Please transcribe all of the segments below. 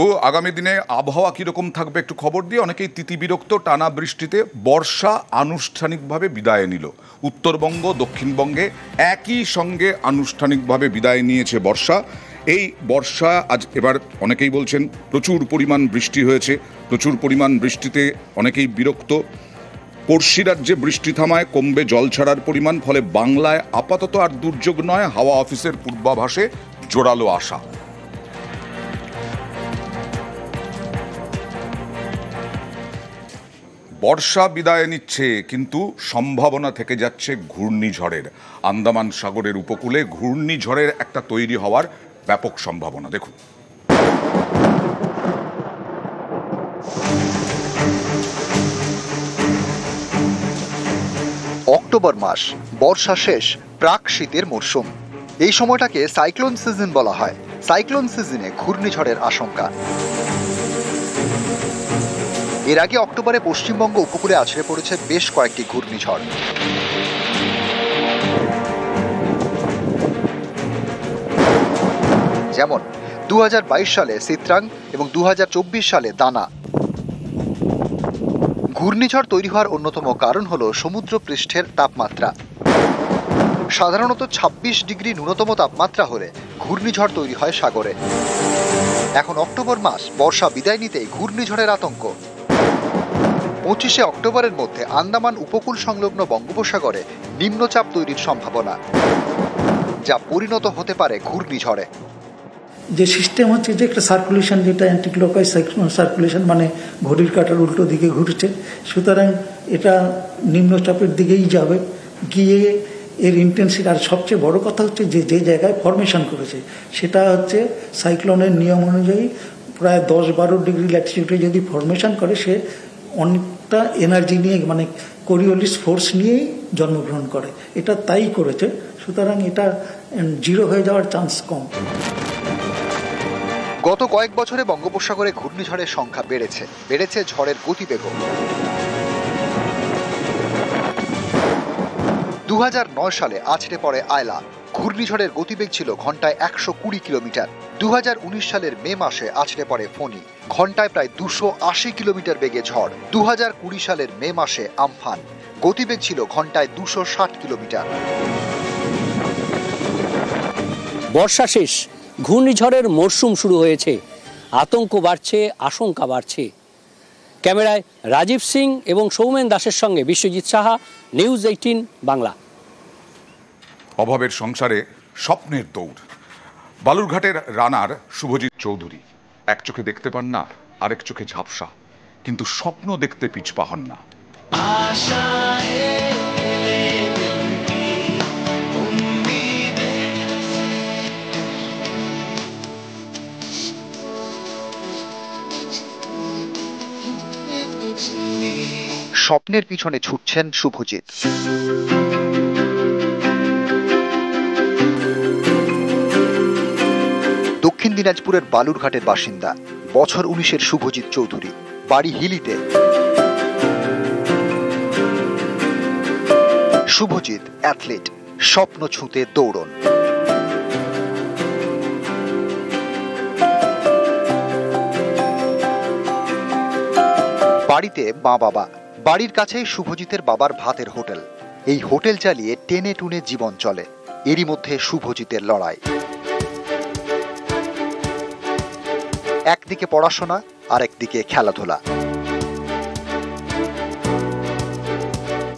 ও আগামী দিনে আবহাওয়া কিরকম থাকবে একটু খবর দিয়ে অনেকেই তিতিবিরক্ত টানা বৃষ্টিতে বর্ষা আনুষ্ঠানিকভাবে বিদায় নিল। উত্তরবঙ্গ দক্ষিণবঙ্গে একই সঙ্গে আনুষ্ঠানিকভাবে বিদায় নিয়েছে বর্ষা। এই বর্ষা আজ এবার অনেকেই বলছেন প্রচুর পরিমাণ বৃষ্টি হয়েছে, প্রচুর পরিমাণ বৃষ্টিতে অনেকেই বিরক্ত। পড়শি রাজ্যে বৃষ্টি থামায় কমবে জল ছাড়ার পরিমাণ, ফলে বাংলায় আপাতত আর দুর্যোগ নয়, হাওয়া অফিসের পূর্বাভাসে জোরালো আশা। বর্ষা বিদায় নিচ্ছে, কিন্তু সম্ভাবনা থেকে যাচ্ছে ঘূর্ণিঝড়ের। আন্দামান সাগরের উপকূলে ঘূর্ণিঝড়ের একটা তৈরি হওয়ার ব্যাপক সম্ভাবনা। দেখুন, অক্টোবর মাস, বর্ষা শেষ, প্রাক শীতের মরশুম। এই সময়টাকে সাইক্লোন সিজন বলা হয়। সাইক্লোন সিজনে ঘূর্ণিঝড়ের আশঙ্কা। এর আগে অক্টোবরে পশ্চিমবঙ্গ উপকূলে আছড়ে পড়েছে বেশ কয়েকটি ঘূর্ণিঝড়। যেমন 2022 সালে সিত্রাং এবং 2024 সালে দানা। ঘূর্ণিঝড় তৈরি হওয়ার অন্যতম কারণ হল সমুদ্র পৃষ্ঠের তাপমাত্রা। সাধারণত 26 ডিগ্রি ন্যূনতম তাপমাত্রা হলে ঘূর্ণিঝড় তৈরি হয় সাগরে। এখন অক্টোবর মাস, বর্ষা বিদায় নিতেই ঘূর্ণিঝড়ের আতঙ্ক। 25শে অক্টোবরের মধ্যে আন্দামান উপকূল সংলগ্ন বঙ্গোপসাগরে নিম্নচাপ তৈরির সম্ভাবনা, যা পরিণত হতে পারে ঘূর্ণিঝড়ে। যে সিস্টেম হচ্ছে যে একটা সার্কুলেশন, যেটা অ্যান্টিক্লকওয়াইজ সার্কুলেশন, মানে ঘড়ির কাঁটার উল্টো দিকে ঘুরছে, সুতরাং এটা নিম্নচাপের দিকেই যাবে, গিয়ে এর ইন্টেন্সিটি। আর সবচেয়ে বড় কথা হচ্ছে যে যে জায়গায় ফরমেশন করেছে সেটা হচ্ছে সাইক্লোনের নিয়ম অনুযায়ী প্রায় 10-12 ডিগ্রি ল্যাটিটিউডে যদি ফরমেশন করে, সে অনেকটা এনার্জি নিয়ে, মানে কোরিওলিস ফোর্স নিয়েই জন্মগ্রহণ করে। এটা তাই করেছে, সুতরাং এটা জিরো হয়ে যাওয়ার চান্স কম। গত কয়েক বছরে বঙ্গোপসাগরে ঘূর্ণিঝড়ের সংখ্যা বেড়েছে ঝড়ের গতিবেগও। 2009 সালে আছড়ে পড়ে আয়লা। ঘূর্ণিঝড়ের গতিবেগ ছিল ঘন্টায় 120 কিলোমিটার। 2019 সালের মে মাসে আছড়ে পড়ে ফণী, ঘন্টায় প্রায় 280 কিলোমিটার বেগে ঝড়। 2020 সালের মে মাসে আমফান, গতিবেগ ছিল ঘন্টায় 260 কিলোমিটার। বর্ষা শেষ, ঘূর্ণিঝড়ের মরশুম শুরু হয়েছে। আতঙ্ক বাড়ছে, আশঙ্কা বাড়ছে। ক্যামেরায় রাজীব সিং এবং সৌমেন দাসের সঙ্গে বিশ্বজিৎ সাহা, নিউজ 18 বাংলা। অভাবের সংসারে স্বপ্নের দৌড়। বালুরঘাটের রানার শুভজিৎ চৌধুরী এক চোখে দেখতে পান না, আরেক চোখে ঝাপসা, কিন্তু স্বপ্ন দেখতে পিছপা হন না। স্বপ্নের পিছনে ছুটছেন শুভজিৎ। দক্ষিণ দিনাজপুরের বালুরঘাটের বাসিন্দা, বছর 19-এর শুভজিৎ চৌধুরী, বাড়ি হিলিতে। শুভজিৎ অ্যাথলিট, স্বপ্ন ছুঁতে দৌড়ন। বাড়িতে মা বাবা, বাড়ির কাছেই শুভজিতের বাবার ভাতের হোটেল। এই হোটেল চালিয়ে টেনে টুনে জীবন চলে। এরই মধ্যে শুভজিতের লড়াই। একদিকে পড়াশোনা, আর একদিকে খেলাধুলা।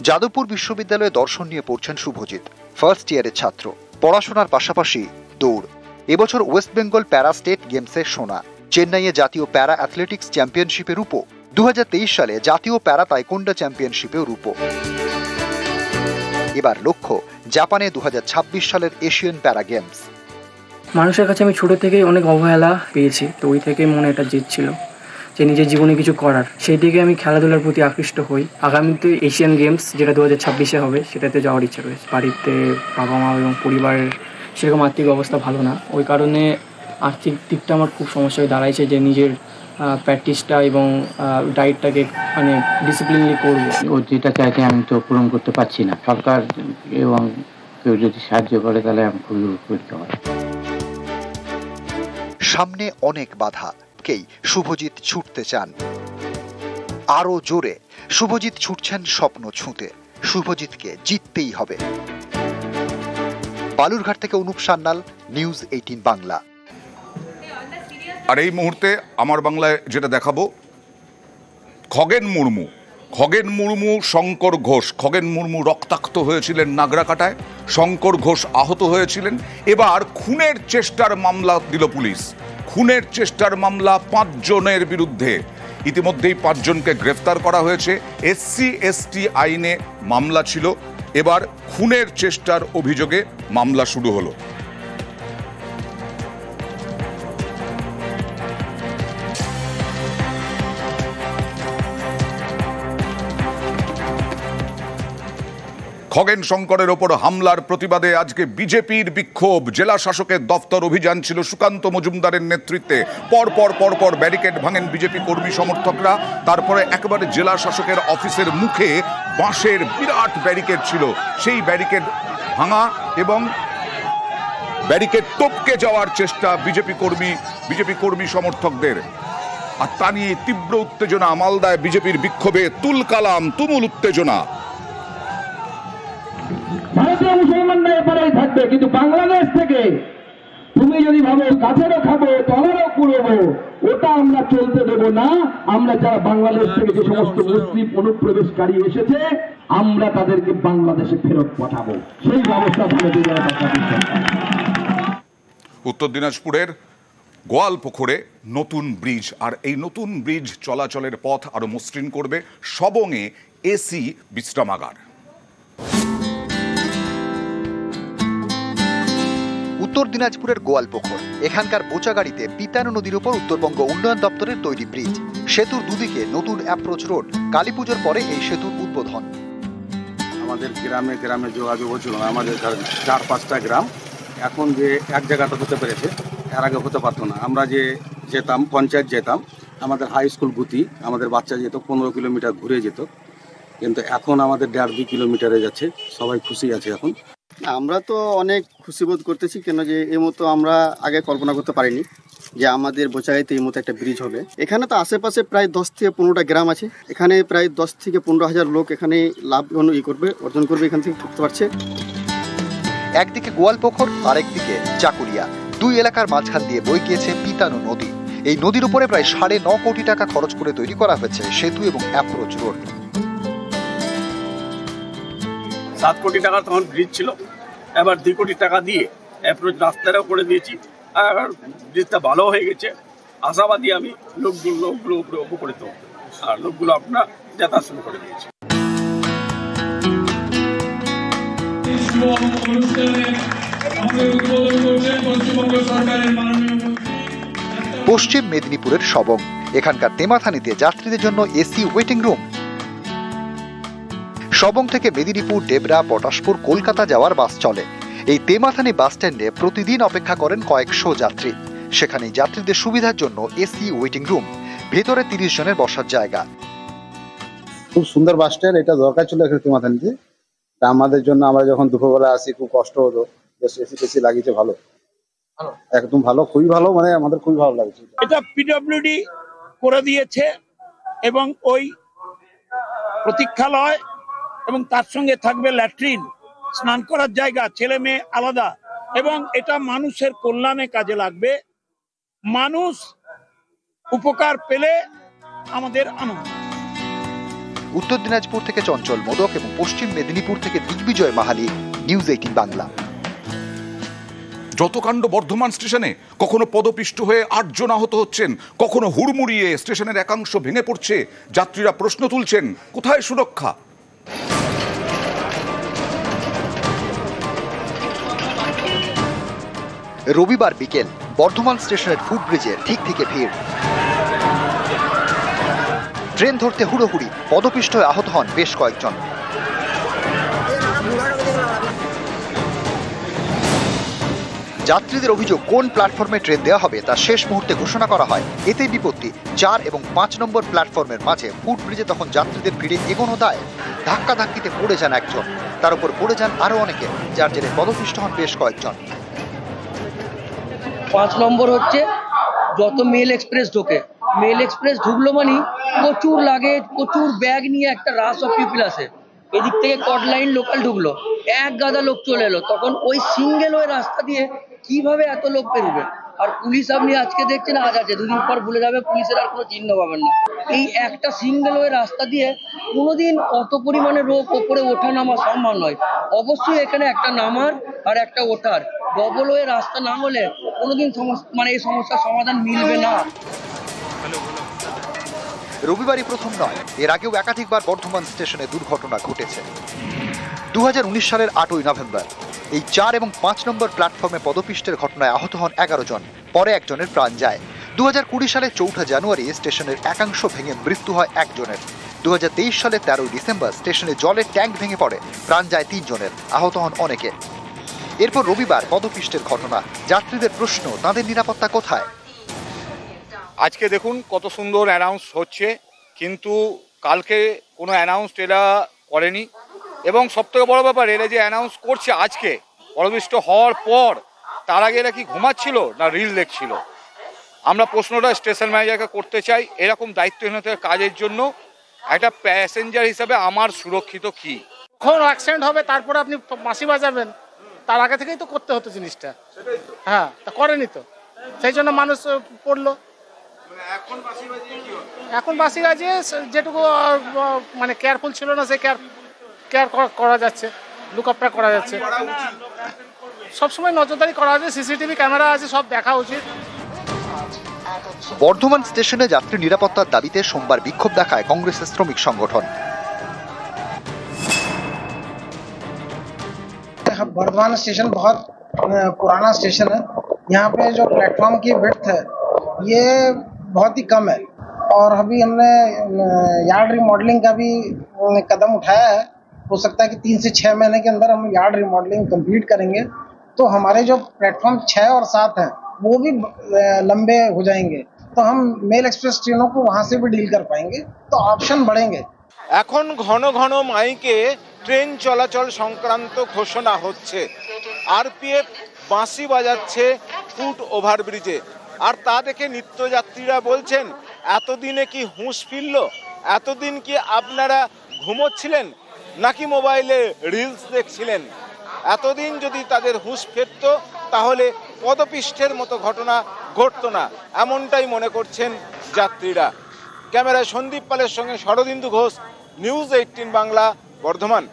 যাদবপুর বিশ্ববিদ্যালয়ে দর্শন নিয়ে পড়ছেন শুভজিৎ, ফার্স্ট ইয়ারের ছাত্র। পড়াশোনার পাশাপাশি দৌড়। এবছর ওয়েস্ট বেঙ্গল প্যারা স্টেট গেমসে সোনা, চেন্নাইয়ে জাতীয় প্যারা অ্যাথলেটিক্স চ্যাম্পিয়নশিপে রূপো, 2023 সালে জাতীয় প্যারা তাইকোন্ডা চ্যাম্পিয়নশিপেও রূপো। এবার লক্ষ্য জাপানে 2026 সালের এশিয়ান প্যারা গেমস। মানুষের কাছে আমি ছোট থেকেই অনেক অবহেলা পেয়েছি, তো ওই থেকে মনে একটা জেদ ছিল যে নিজের জীবনে কিছু করার। সেই দিকে আমি খেলাধুলার প্রতি আকৃষ্ট হই। আগামীতে এশিয়ান গেমস, যেটা 2026-এ হবে, সেটাতে যাওয়ার ইচ্ছা রয়েছে। বাড়িতে বাবা মা এবং পরিবারের সেরকম আর্থিক অবস্থা ভালো না, ওই কারণে আর্থিক দিকটা আমার খুব সমস্যা হয়ে দাঁড়াইছে যে নিজের প্র্যাকটিসটা এবং ডায়েটটাকে মানে ডিসিপ্লিনলি করবো। ও যেটা চাইছে আমি তো পূরণ করতে পারছি না। সরকার এবং কেউ যদি সাহায্য করে তাহলে আমি খুবই উপকৃত হব। সামনে অনেক বাধা, লোকেই শুভজিৎ ছুটতে চান। আরো জোরে শুভজিৎ ছুটছেন স্বপ্ন ছুঁতে। শুভজিৎকে জিততেই হবে। বালুরঘাট থেকে অনুপ সান্যাল, নিউজ 18 বাংলা। আর এই মুহূর্তে আমার বাংলায় যেটা দেখাবো, খগেন মুর্মু, শঙ্কর ঘোষ। খগেন মুর্মু রক্তাক্ত হয়েছিলেন নাগরাকাটায়, শঙ্কর ঘোষ আহত হয়েছিলেন। এবার খুনের চেষ্টার মামলা দিল পুলিশ। খুনের চেষ্টার মামলা 5 জনের বিরুদ্ধে। ইতিমধ্যেই 5 জনকে গ্রেফতার করা হয়েছে। SC/ST আইনে মামলা ছিল, এবার খুনের চেষ্টার অভিযোগে মামলা শুরু হলো। খগেন শঙ্করের ওপর হামলার প্রতিবাদে আজকে বিজেপির বিক্ষোভ। জেলা শাসকের দফতর অভিযান ছিল সুকান্ত মজুমদারের নেতৃত্বে। পরপর ব্যারিকেড ভাঙেন বিজেপি কর্মী সমর্থকরা। তারপরে একেবারে জেলা শাসকের অফিসের মুখে বাঁশের বিরাট ব্যারিকেড ছিল, সেই ব্যারিকেড ভাঙা এবং ব্যারিকেড টপকে যাওয়ার চেষ্টা বিজেপি কর্মী সমর্থকদের। আর তা নিয়ে তীব্র উত্তেজনা। মালদায় বিজেপির বিক্ষোভে তুমুল উত্তেজনা। ভারতীয় মুসলমানরা এপারেই থাকবে, কিন্তু বাংলাদেশ থেকে তুমি যদি ভাবো গাছেরও খাবো তলারও কুড়বো, ওটা আমরা চলতে দেব না। আমরা যারা বাংলাদেশ থেকে যে সমস্ত মুসলিম অনুপ্রবেশকারী এসেছে, আমরা তাদেরকে বাংলাদেশে ফেরত পাঠাবো। সেই ব্যবস্থা ভারতীয় জনতা পার্টি সরকার। উত্তর দিনাজপুরের গোয়ালপুকুরে নতুন ব্রিজ, আর এই নতুন ব্রিজ চলাচলের পথ আরো মসৃণ করবে। সবংয়ে AC বিশ্রামাগার। উত্তর দিনাজপুরের গোয়ালপুকুর, এখানকার বোচাগাড়িতে পিতানো নদীর উপর উত্তরবঙ্গ উন্নয়ন দপ্তরের তৈরি ব্রিজ। সেতুর দুদিকে নতুন অ্যাপ্রোচ রোড। কালীপুজোর পরে এই সেতুর উদ্বোধন। আমাদের গ্রামে যোগাযোগ হচ্ছিল না। আমাদের 4-5টা গ্রাম এখন যে এক জায়গাতে হতে পেরেছে, এর আগে হতে পারতো না। আমরা যে যেতাম, পঞ্চায়েত যেতাম, আমাদের হাই স্কুল গুতি, আমাদের বাচ্চা যেত 15 কিলোমিটার ঘুরে যেত, কিন্তু এখন আমাদের 1.5-2 কিলোমিটারে যাচ্ছে। সবাই খুশি আছে এখন। আমরা তো অনেক খুশি বোধ করতেছি, কেন যে এই মতো আমরা আগে কল্পনা করতে পারিনি যে আমাদের বোচাগাইতে এই মতো একটা ব্রিজ হবে। এখানে তো আশেপাশে প্রায় 10 থেকে 15টা গ্রাম আছে। এখানে প্রায় 10 থেকে 15,000 লোক এখানে লাভ অর্জন করবে, এখান থেকে থাকতে পারছে। একদিকে গোয়ালপুকুর, আরেকদিকে চাকুলিয়া, দুই এলাকার মাঝখান দিয়ে বয়ে গিয়েছে পিতানো নদী। এই নদীর উপরে প্রায় 9.5 কোটি টাকা খরচ করে তৈরি করা হয়েছে সেতু এবং অ্যাপ্রোচ রোড। 7 কোটি টাকার তখন ব্রিজ ছিল, এবার 2 কোটি টাকা দিয়ে অ্যাপ্রোচ রাস্তাটাও করে দিয়েছি, আর ব্রিজটা ভালো হয়ে গেছে। আশাবাদী আমি, লোকগুলো উপরে উপকৃত, আর লোকগুলো আপনার যাতায়াত শুরু করে দিয়েছে। পশ্চিম মেদিনীপুরের সবং, এখানকার তেমাথানিতে যাত্রীদের জন্য AC ওয়েটিং রুম। সবং থেকে মেদিনীপুর, ডেবরা, পটাশপুর, কলকাতা যাওয়ার বাস চলে। এই তেমাথানি বাস স্ট্যান্ডে প্রতিদিন অপেক্ষা করেন কয়েকশো যাত্রী। সেখানে যাত্রীদের সুবিধার জন্য AC ওয়েটিং রুম, ভেতরে 30 জনের বসার জায়গা। খুব সুন্দর বাস স্ট্যান্ড, এটা দরকার ছিল এখানে তেমাথানিতে। তা আমাদের জন্য, আমরা যখন দুপুরবেলা আসি খুব কষ্ট হতো। AC লাগিয়েছে, ভালো, একদম ভালো, খুবই ভালো, মানে আমাদের খুবই ভালো লাগছে। এটা PWD করে দিয়েছে এবং ওই প্রতীক্ষালয় এবং তার সঙ্গে থাকবে ল্যাট্রিন, স্নান করার জায়গা, ছেলে মেয়ে আলাদা, এবং এটা মানুষের কল্যাণে কাজে লাগবে। মানুষ উপকার পেলে আমাদের আনন্দ। উত্তর দিনাজপুর থেকে চঞ্চল মোদক এবং পশ্চিম মেদিনীপুর থেকে দিগ্বিজয় মাহালি, নিউজ 18 বাংলা। যত কাণ্ড বর্ধমান স্টেশনে, কখনো পদপিষ্ট হয়ে 8 জন আহত হচ্ছেন, কখনো হুড়মুড়িয়ে স্টেশনের একাংশ ভেঙে পড়ছে। যাত্রীরা প্রশ্ন তুলছেন, কোথায় সুরক্ষা? রবিবার বিকেল বর্ধমান স্টেশনের ফুটব্রিজে ঠিক ভিড়। ট্রেন ধরতে হুড়োহুড়ি, পদপিষ্ট হয়ে আহত হন বেশ কয়েকজন। যাত্রীদের অভিযোগ, কোন প্ল্যাটফর্মে ট্রেন দেওয়া হবে তা শেষ মুহূর্তে ঘোষণা করা হয়। এতেই বিপত্তি। 4 এবং 5 নম্বর প্ল্যাটফর্মের মাঝে ফুটব্রিজে তখন যাত্রীদের ভিড়ে এগোনো দায়। ধাক্কাধাক্কিতে পড়ে যান একজন, তার উপর পড়ে যান আরো অনেকে, যার জেরে পদপিষ্ট হন বেশ কয়েকজন। 5 নম্বর হচ্ছে যত মেল এক্সপ্রেস ঢোকে, মেল এক্সপ্রেস ঢুকলো মানে প্রচুর লাগেজ, প্রচুর ব্যাগ নিয়ে একটা রাশ অফ পিপল আসে। এদিক থেকে কটলাইন লোকাল ঢুকলো, এক গাদা লোক চলে এলো, তখন ওই সিঙ্গেল ওই রাস্তা দিয়ে কিভাবে এত লোক বেরোবে? আর পুলিশ আপনি আজকে দেখছেন আজ আছে, দুদিন পর ভুলে যাবে, পুলিশের আর কোনো চিহ্ন পাবেন না। এই একটা সিঙ্গেল ওয়ে রাস্তা দিয়ে কোনোদিন অত পরিমাণে লোক ওপরে ওঠা নামা সম্ভব নয়। অবশ্যই এখানে একটা নামার আর একটা ওঠার, ডবল ওয়ে রাস্তা না হলে কোনোদিন মানে এই সমস্যার সমাধান মিলবে না। রবিবারই প্রথম নয়, এর আগেও একাধিকবার বর্ধমান স্টেশনে দুর্ঘটনা ঘটেছে। 2019 সালের 8ই নভেম্বর এই 4 এবং 5 নম্বর প্ল্যাটফর্মে পদপিষ্টের ঘটনায় আহত হন 11 জন, পরে একজনের প্রাণ যায়। 2020 সালে 4 জানুয়ারি স্টেশনের একাংশ ভেঙে মৃত্যু হয় একজনের। 2023 সালে 13 ডিসেম্বর স্টেশনে জলের ট্যাঙ্ক ভেঙে পড়ে, প্রাণ যায় 3 জনের, আহত হন অনেকে। এরপর রবিবার পদপিষ্টের ঘটনা, যাত্রীদের প্রশ্ন তাদের নিরাপত্তা কোথায়? আজকে দেখুন কত সুন্দর অ্যানাউন্স হচ্ছে, কিন্তু কালকে কোনো অ্যানাউন্স এরা করেনি। এবং সবথেকে বড় ব্যাপার, এরা যে অ্যানাউন্স করছে আজকে পদপিষ্ট হওয়ার পর, তার আগে এরা কি ঘুমাচ্ছিল না রিল দেখছিল? আমরা প্রশ্নটা স্টেশন ম্যানেজারকে করতে চাই, এরকম দায়িত্বহীনতার কাজের জন্য একটা প্যাসেঞ্জার হিসাবে আমার সুরক্ষিত কি? কখন অ্যাক্সিডেন্ট হবে তারপরে আপনি বাঁশি বাজাবেন, তার আগে থেকেই তো করতে হতো জিনিসটা। হ্যাঁ, তা করেনি তো, সেই জন্য মানুষ পড়লো। এখন বাঁশি বাজিয়ে যেটুকু মানে কেয়ারফুল ছিল না, সে কেয়ার করা যাচ্ছে, লুকআপটা করা যাচ্ছে, সবসময় নজরদারি করা আছে, সিসিটিভি ক্যামেরা আছে, সব দেখা উচিত। বর্ধমান স্টেশনে যাত্রী নিরাপত্তার দাবিতে সোমবার বিক্ষোভ দেখায় কংগ্রেসের শ্রমিক সংগঠন। बर्धमान स्टेशन बहुत पुराना स्टेशन है। यहाँ पे जो प्लेटफॉर्म की विड्थ है ये बहुत ही कम है, और अभी हमने यार्ड रिमॉडलिंग का भी कदम उठाया है। हो सकता है कि 3 से 6 महीने के अंदर हम यार्ड रिमॉडलिंग कंप्लीट करेंगे, तो हमारे जो प्लेटफॉर्म 6 और 7 हैं वो भी लंबे हो जाएंगे, तो हम मेल एक्सप्रेस ट्रेनों को वहाँ से भी डील कर पाएंगे, तो ऑप्शन बढ़ेंगे। এখন ঘন ঘন মাইকে ট্রেন চলাচল সংক্রান্ত ঘোষণা হচ্ছে, আরপিএফ বাঁশি বাজাচ্ছে ফুট ওভারব্রিজে, আর তা দেখে নিত্যযাত্রীরা বলছেন এতদিনে কি হুঁশ ফিরল? এতদিন কি আপনারা ঘুমোচ্ছিলেন নাকি মোবাইলে রিলস দেখছিলেন? এতদিন যদি তাদের হুঁশ ফিরত তাহলে পদপিষ্টের মতো ঘটনা ঘটত না, এমনটাই মনে করছেন যাত্রীরা। ক্যামেরায় সন্দীপ পালের সঙ্গে শরদিন্দু ঘোষ, নিউজ 18 বাংলা, বর্ধমান।